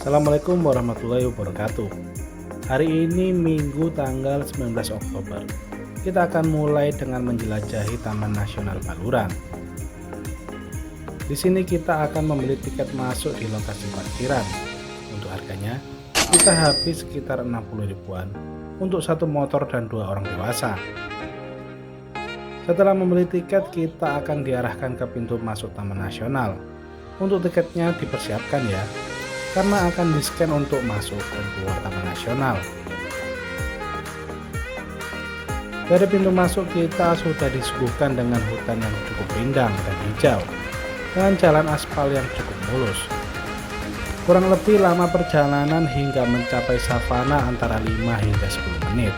Assalamualaikum warahmatullahi wabarakatuh. Hari ini Minggu tanggal 19 Oktober. Kita akan mulai dengan menjelajahi Taman Nasional Baluran. Di sini kita akan membeli tiket masuk di lokasi parkiran. Untuk harganya, kita habis sekitar 60 ribuan untuk satu motor dan 2 orang dewasa. Setelah membeli tiket, kita akan diarahkan ke pintu masuk Taman Nasional. Untuk tiketnya dipersiapkan ya, karena akan di-scan untuk masuk dan keluar Taman Nasional. Dari pintu masuk kita sudah disuguhkan dengan hutan yang cukup rindang dan hijau, dengan jalan aspal yang cukup mulus. Kurang lebih lama perjalanan hingga mencapai savana antara 5 hingga 10 menit.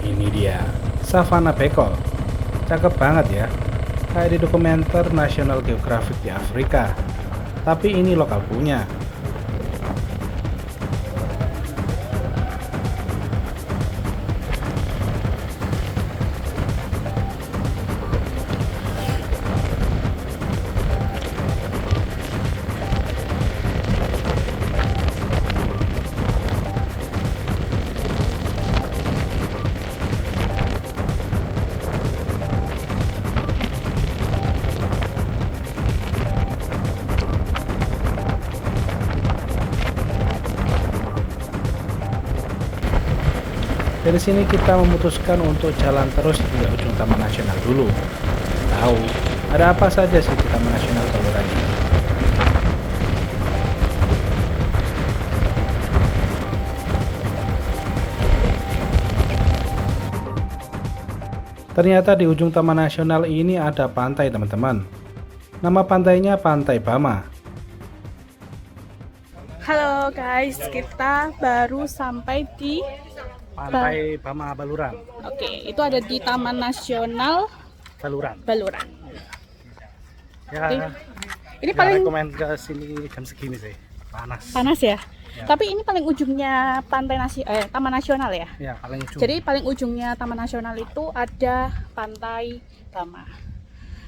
Ini dia, Savana Bekol. Cakep banget ya, kayak di dokumenter National Geographic di Afrika. Tapi ini lokal punya. Dari sini kita memutuskan untuk jalan terus hingga ujung Taman Nasional dulu. Tahu, ada apa saja sih di Taman Nasional Baluran ini? Ternyata di ujung Taman Nasional ini ada pantai, teman-teman. Nama pantainya Pantai Bama. Halo guys, kita baru sampai di Pantai Bama Baluran. Oke, itu ada di Taman Nasional Baluran. Baluran. Ya, Ini nggak paling rekomen ke sini jam segini sih. Panas. panas ya. Ya. Tapi ini paling ujungnya Taman Nasional ya. Ya, paling ujung. Jadi paling ujungnya Taman Nasional itu ada Pantai Bama.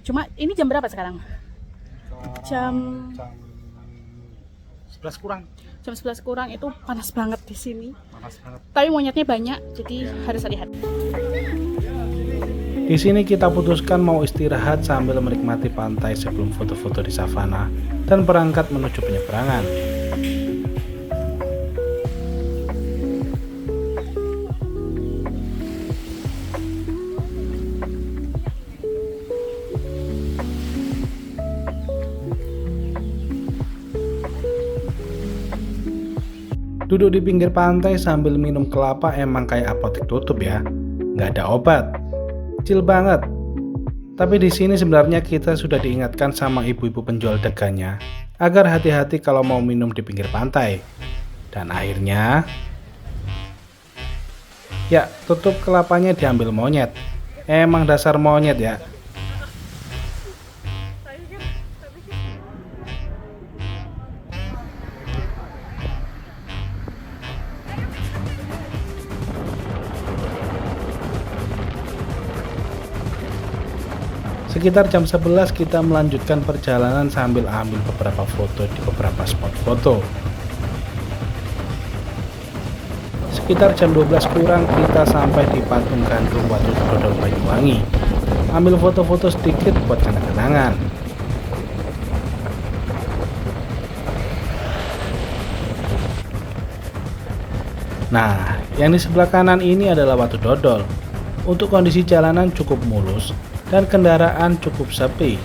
Cuma ini jam berapa sekarang? Jam 11 kurang. Jam 11 kurang, itu panas banget di sini. Panas banget. Tapi monyetnya banyak, jadi harus hati-hati. Di sini kita putuskan mau istirahat sambil menikmati pantai sebelum foto-foto di savana dan berangkat menuju penyeberangan. Duduk di pinggir pantai sambil minum kelapa emang kayak apotek tutup ya, nggak ada obat. Chill banget. Tapi di sini sebenarnya kita sudah diingatkan sama ibu-ibu penjual degannya agar hati-hati kalau mau minum di pinggir pantai. Dan akhirnya, ya tutup kelapanya diambil monyet. Emang dasar monyet ya. Sekitar jam 11 kita melanjutkan perjalanan sambil ambil beberapa foto di beberapa spot foto. Sekitar jam 12 kurang kita sampai di patung gantung Watu Dodol Banyuwangi. Ambil foto-foto sedikit buat kenang-kenangan. Nah, yang di sebelah kanan ini adalah Watu Dodol. Untuk kondisi jalanan cukup mulus dan kendaraan cukup sepi.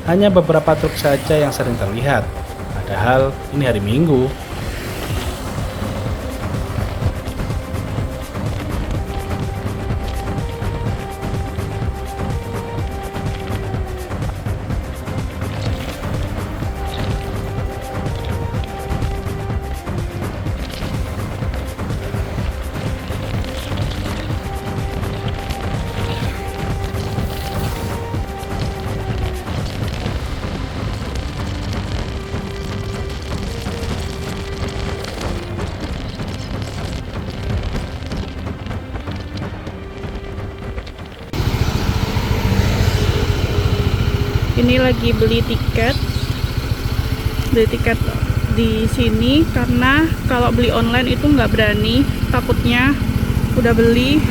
Hanya beberapa truk saja yang sering terlihat. Padahal ini hari Minggu. Ini lagi beli tiket di sini karena kalau beli online itu nggak berani, takutnya udah beli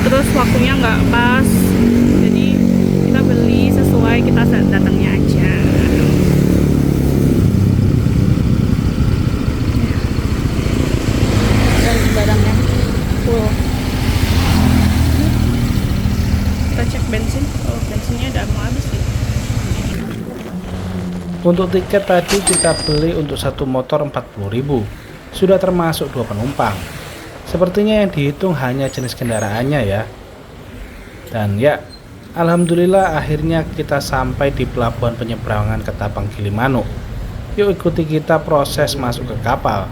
terus waktunya nggak pas, jadi kita beli sesuai kita datangnya aja. Dan barangnya full. Kita cek bensin. Oh, bensinnya udah mau habis nih. Untuk tiket tadi kita beli untuk satu motor 40.000, sudah termasuk 2 penumpang. Sepertinya yang dihitung hanya jenis kendaraannya ya. Dan ya, alhamdulillah akhirnya kita sampai di pelabuhan penyeberangan Ketapang Gilimanuk. Yuk ikuti kita proses masuk ke kapal.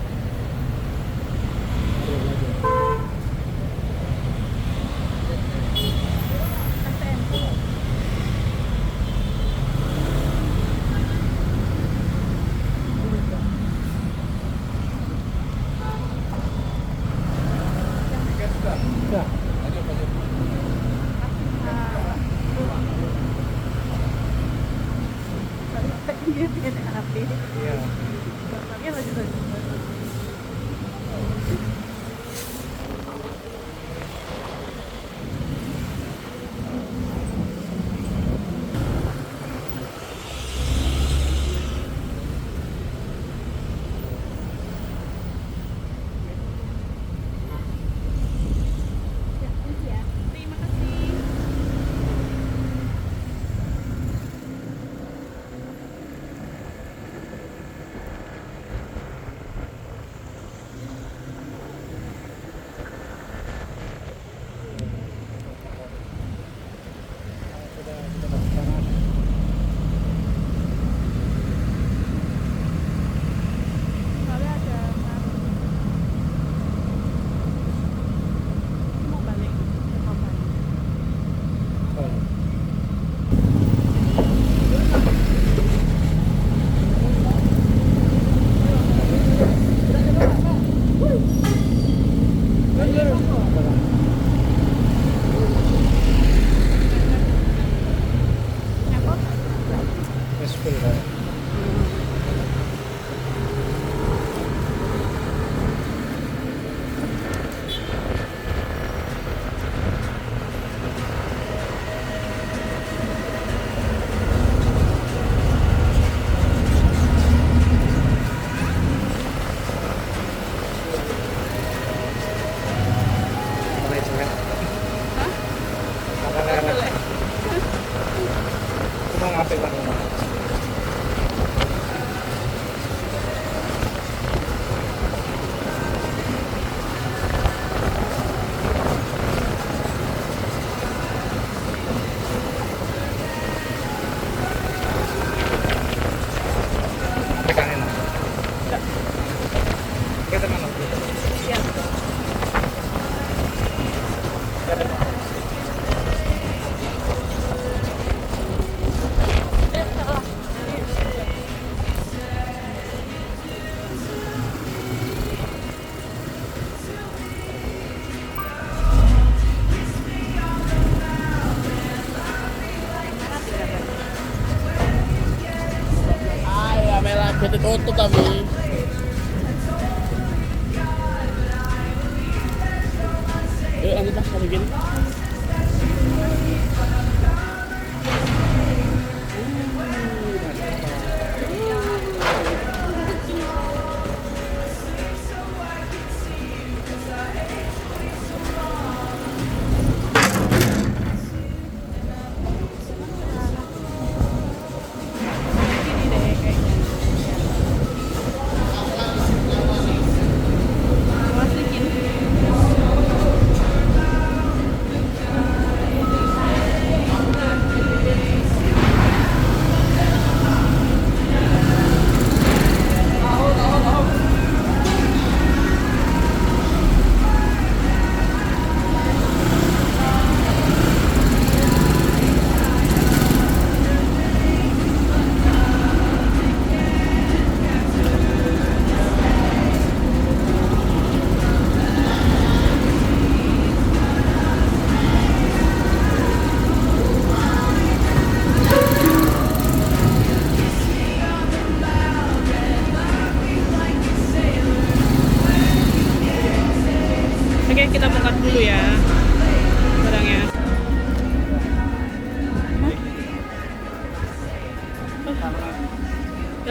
Tutup tapi lanjut lah kalau gini.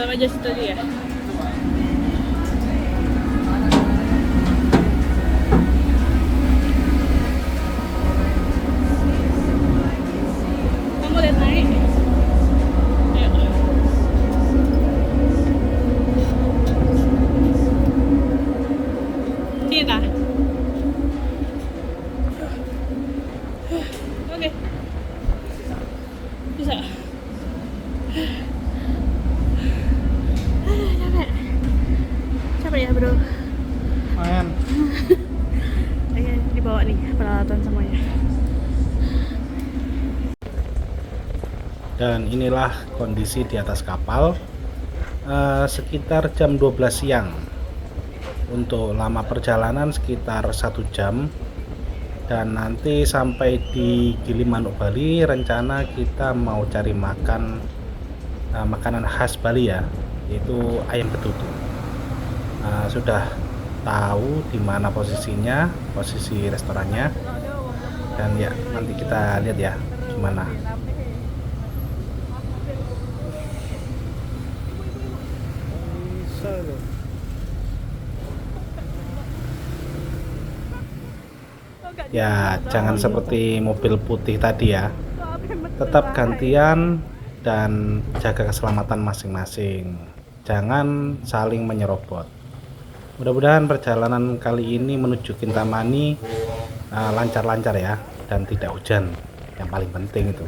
Sama aja situ tadi ya. Kamu lihat naik. Ayo. Kita. Oke. Bisa. Capek. Capek ya, Bro. Lumayan. Oke, dibawa nih peralatan semuanya. Dan inilah kondisi di atas kapal sekitar jam 12 siang. Untuk lama perjalanan sekitar 1 jam. Dan nanti sampai di Gilimanuk, Bali, rencana kita mau cari makan makanan khas Bali ya, yaitu ayam betutu. Sudah tahu di mana posisinya, posisi restorannya, dan ya nanti kita lihat ya gimana. Ya jangan seperti mobil putih tadi ya, tetap gantian dan jaga keselamatan masing-masing, jangan saling menyerobot. Mudah-mudahan perjalanan kali ini menuju Kintamani lancar-lancar ya, dan tidak hujan, yang paling penting itu.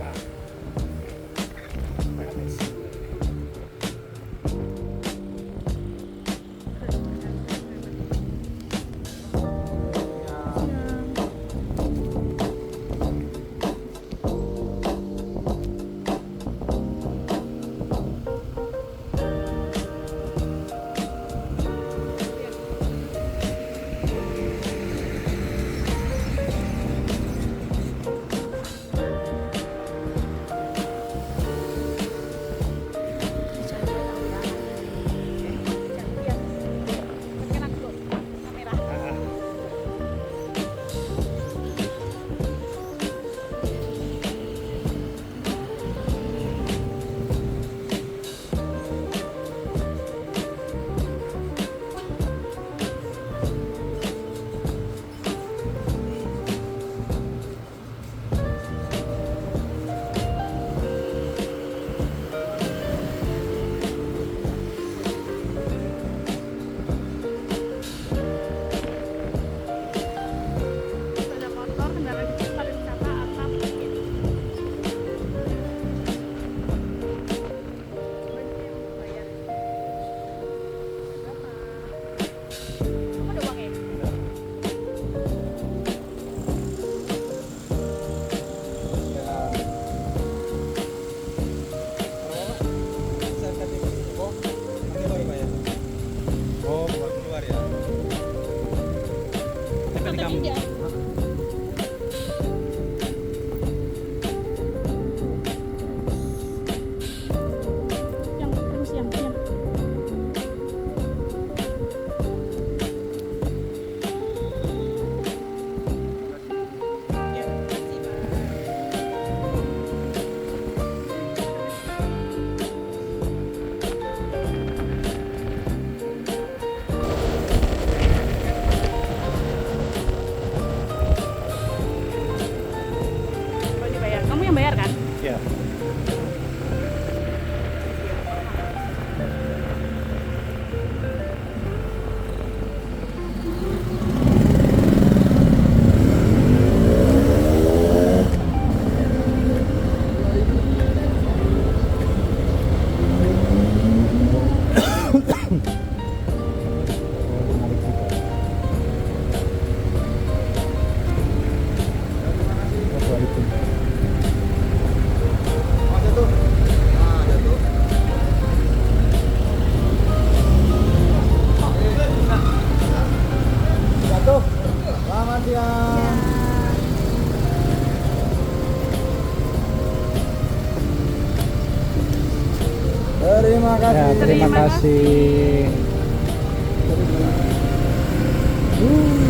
Terima kasih. Ya, terima kasih.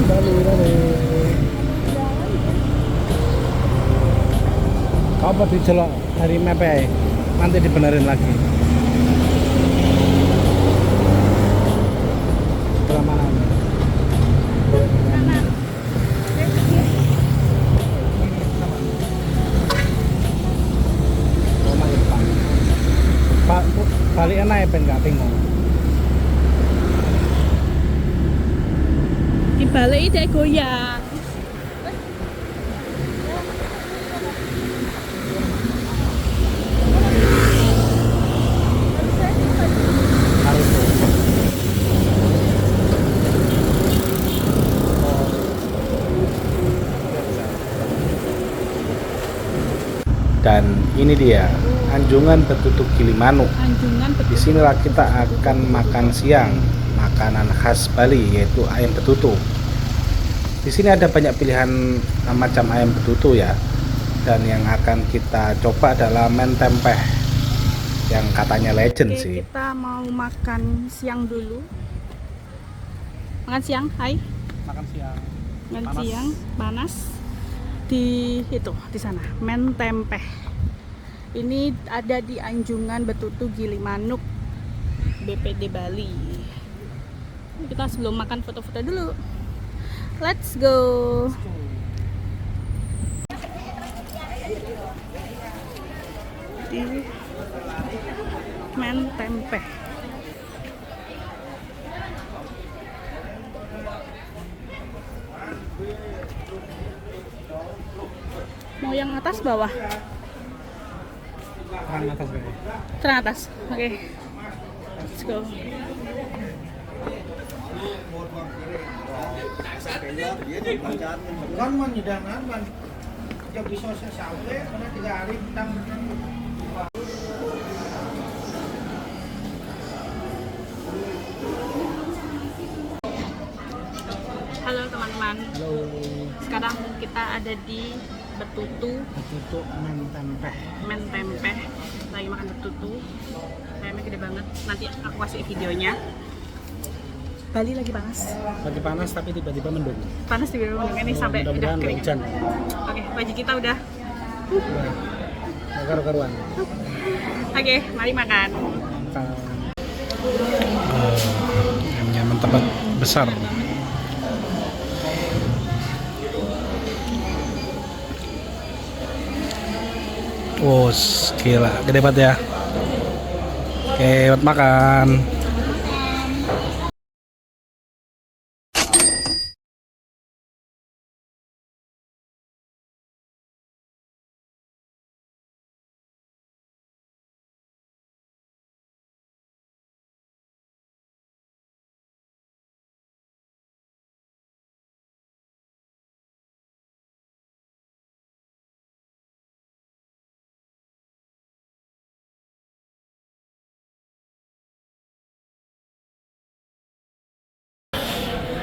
Bali. Apa dicelok dari map ya? Nanti dibenerin lagi. ae ben gak bingung. Dibalik ide goyang. Dan ini dia Anjungan Betutu Gilimanuk. Anjungan Di sinilah kita akan makan siang makanan khas Bali yaitu ayam betutu. Di sini ada banyak pilihan macam ayam betutu ya. Dan yang akan kita coba adalah mentempeh yang katanya legend Oke, sih. kita mau makan siang dulu. Makan siang, hai. Makan siang. Makan Panas. siang, panas. Di itu, di sana, mentempeh. Ini ada di Anjungan Betutu Gilimanuk, BPD Bali. Kita sebelum makan foto-foto dulu. Let's go. Di mentempeh. Mau yang atas bawah? Makan atas guys. Terang atas. Oke. Let's go. Kan menyidangan kan. Jauh bisa sampai karena 3 hari kita Halo teman-teman. Halo. Sekarang kita ada di Betutu Betutu mentempeh. mentempeh. Lagi makan betutu. Kayaknya gede banget. Nanti aku kasih videonya. Bali lagi panas. Lagi panas tapi tiba-tiba mendung. Panas di bawah ini sampai udah Mudah-mudahan kering. hujan. Oke, baju kita udah. Gak karu-karuan. Oke, mari makan. Ayamnya mantap besar. Oh, gila, gede banget ya. Oke, buat makan.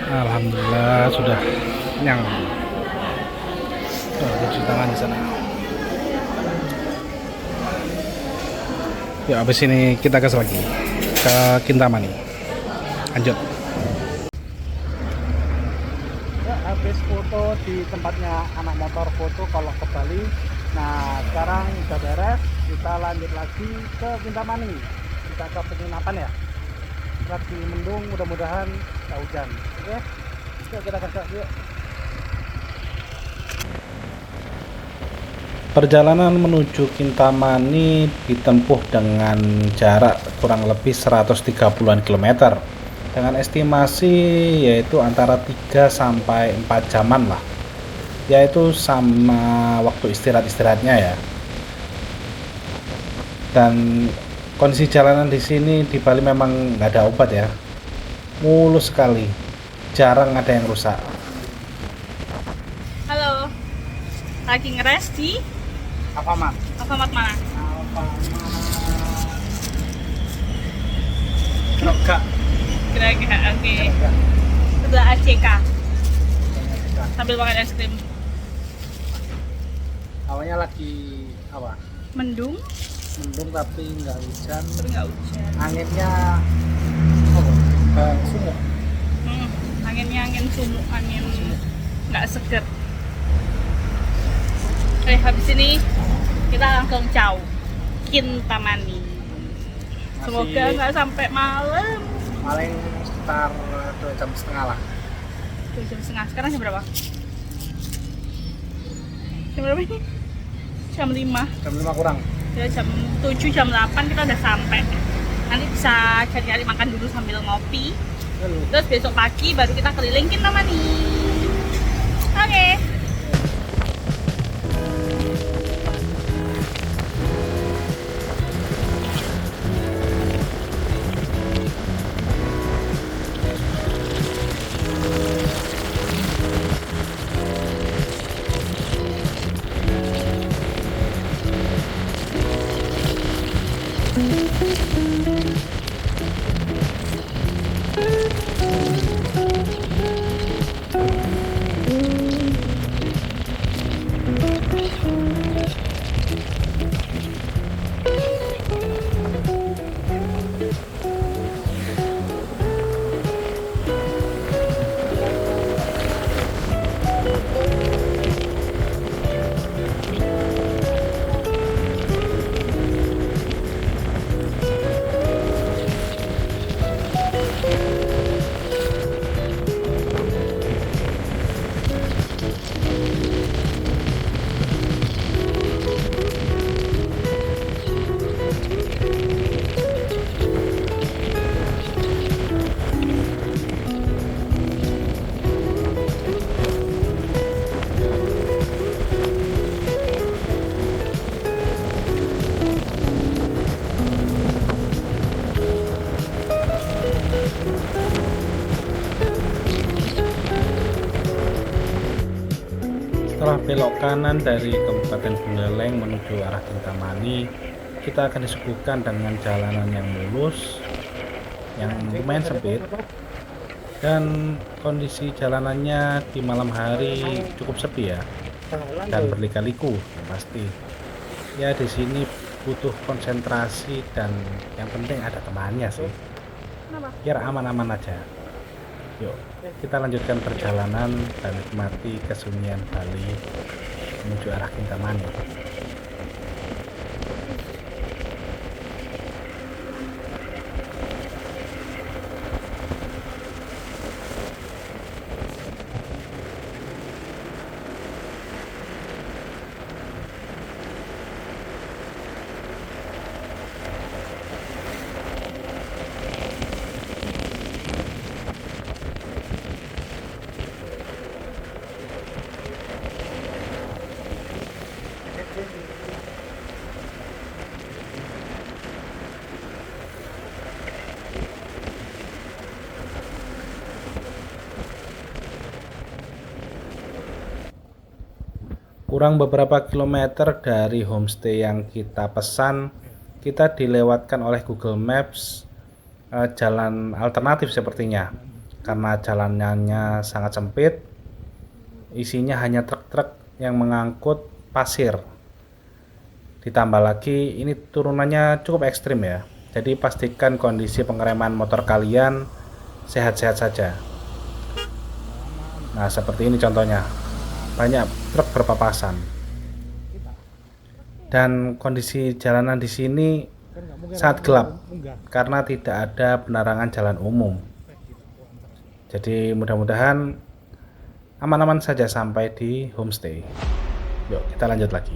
Alhamdulillah sudah kenyang. Tuh, cuci tangan di sana. Yuk, habis ini kita gas lagi ke Kintamani. Lanjut. Ya, habis foto di tempatnya anak motor foto kalau ke Bali. Nah, sekarang udah beres. Kita lanjut lagi ke Kintamani. Kita ke penginapan ya. Lagi mendung, mudah-mudahan nggak hujan. Oke, yuk kita kerja yuk. Perjalanan menuju Kintamani ditempuh dengan jarak kurang lebih 130-an kilometer dengan estimasi yaitu antara 3 sampai 4 jaman lah, yaitu sama waktu istirahatnya ya. Dan kondisi jalanan di sini di Bali memang nggak ada obat ya, mulus sekali, jarang ada yang rusak. Halo. Lagi ngeres di Alfamart. Alfamart mana? Enggak. Kira-kira oke. Sebelah ACK. Sambil makan es krim. Awalnya lagi apa? Mendung, Mendung tapi nggak hujan. tapi nggak hujan. Anginnya sumuk. Anginnya angin sumuk, angin nggak seger. Habis ini kita langsung caw Kintamani. Semoga nggak sampai malam. Paling sekitar 2,5 jam lah. 2 jam setengah. Sekarang jam berapa? Jam berapa ini? Jam 5. Jam 5 kurang. Ya, jam 7, jam 8 kita udah sampai. Nanti bisa cari-cari makan dulu sambil ngopi. Terus besok pagi baru kita keliling Kintamani. Oke. Setelah belok kanan dari Kabupaten Buleleng menuju arah Kintamani, kita akan disuguhkan dengan jalanan yang mulus, yang lumayan sempit, dan kondisi jalanannya di malam hari cukup sepi ya, dan berlika-liku pasti. Ya di sini butuh konsentrasi dan yang penting ada temannya sih, biar aman-aman aja. Yuk, kita lanjutkan perjalanan dan nikmati kesunyian Bali menuju arah Kintamani. Kurang beberapa kilometer dari homestay yang kita pesan, kita dilewatkan oleh Google Maps jalan alternatif sepertinya, karena jalanannya sangat sempit, isinya hanya truk-truk yang mengangkut pasir. Ditambah lagi ini turunannya cukup ekstrim ya, jadi pastikan kondisi pengereman motor kalian sehat-sehat saja. Nah seperti ini contohnya, banyak truk berpapasan, dan kondisi jalanan di sini sangat gelap karena tidak ada penerangan jalan umum. Jadi mudah-mudahan aman-aman saja sampai di homestay. Yuk kita lanjut lagi.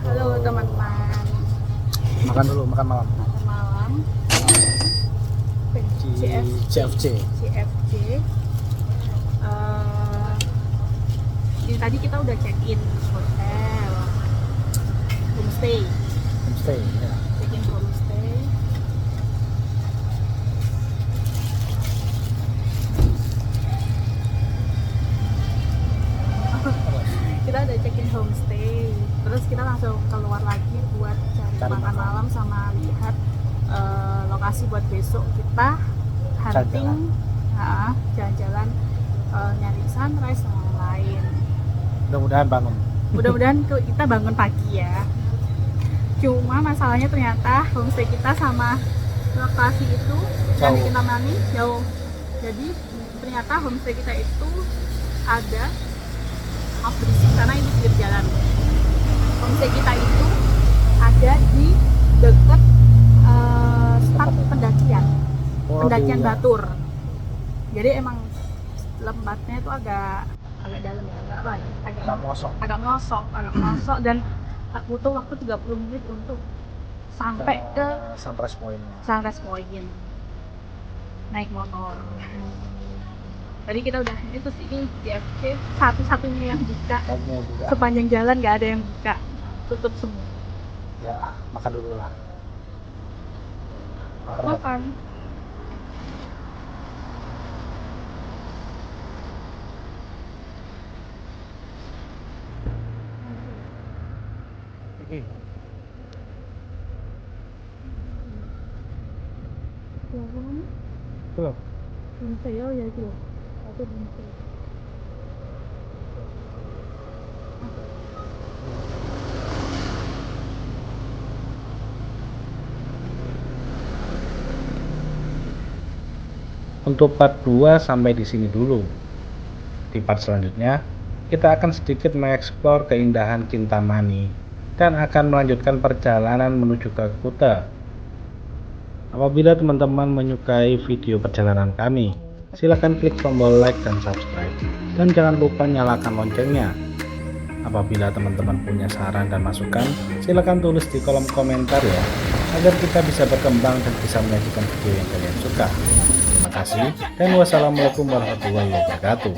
Halo teman-teman. Makan dulu, makan malam. Makan malam. CFC. Ini tadi kita udah check in hotel, homestay. Homestay. Ya. Check in homestay. keluar lagi buat cari makan malam sama lihat lokasi buat besok kita hunting, jalan-jalan, nyari sunrise dan lain-lain. Mudah-mudahan bangun. Mudah-mudahan kita bangun pagi ya. Cuma masalahnya ternyata homestay kita sama lokasi itu yang di Kintamani jauh. Jadi ternyata homestay kita itu ada berisik karena ini pinggir jalan. Homestay kita itu ada di dekat start pendakian, pendakian Batur. Jadi emang lembabnya itu agak dalam ya, agak ngosok dan butuh waktu 30 menit untuk sampai ke sunrise point naik motor. Tadi kita udah itu sih, ini CFC satu-satunya yang buka sepanjang jalan, nggak ada yang buka, tutup semua. Ya, makan dulu lah. Makan. Belum. Homestay ya itu. Satu homestay. Untuk part 2 sampai di sini dulu. Di part selanjutnya, kita akan sedikit mengeksplor keindahan Kintamani dan akan melanjutkan perjalanan menuju ke Kuta. Apabila teman-teman menyukai video perjalanan kami, silakan klik tombol like dan subscribe, dan jangan lupa nyalakan loncengnya. Apabila teman-teman punya saran dan masukan, silakan tulis di kolom komentar ya, agar kita bisa berkembang dan bisa menyajikan video yang kalian suka. Terima kasih dan wassalamualaikum warahmatullahi wabarakatuh.